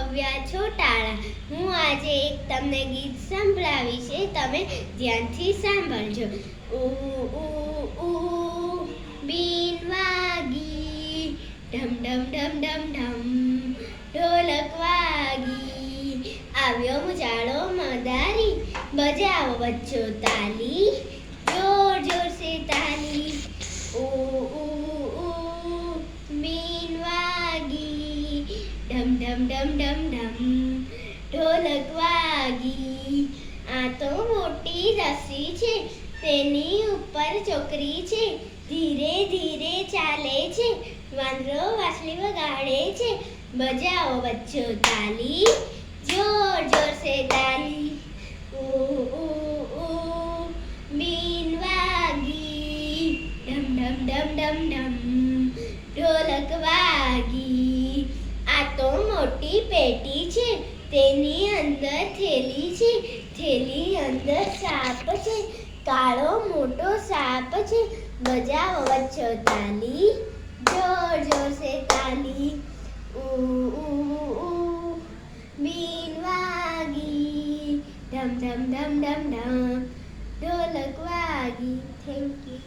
ભવ્યા છોટાળા. હું આજે એક તમને ગીત સંભળાવીશ, તમે ધ્યાનથી સાંભળજો. ઉ ઉ ઉ બીન વાગી, ઢમ ઢમ ઢમ ઢમ ઢમ ઢોલક વાગી. આવ્યો મુજાળો મદારી, બજાવો બચ્ચો તાલી, જોર જોર સે તાલી. ઉ ઉ ઉ બીન વાગી, ઢમ ઢમ ઢમ ઢમ ઢમ ઢોલક વાગી. આ તો મોટી રસી છે, તેની ઉપર ચોકરી છે, ધીરે ધીરે ચાલે છે, વાંદરો વાંસળી વગાડે છે. બજાવો બચ્ચો તાલી, જોર જોર સે તાલી. ઉ ઉ ઉ બીન વાગી, ઢમ ઢમ ઢમ ઢમ ઢમ ઢોલક વાગી. આ તો મોટી પેટી છે, તેની અંદર થેલી છે, થેલી અંદર સાપ છે, કાળો મોટો સાપ છે. બજાવો બચ્ચો તાલી, જોર જોર સે તાલી. ઉ ઉ ઉ બીન વાગી, ઢમ ઢમ ઢમ ઢમ ઢમ ઢોલક વાગી. Thank you.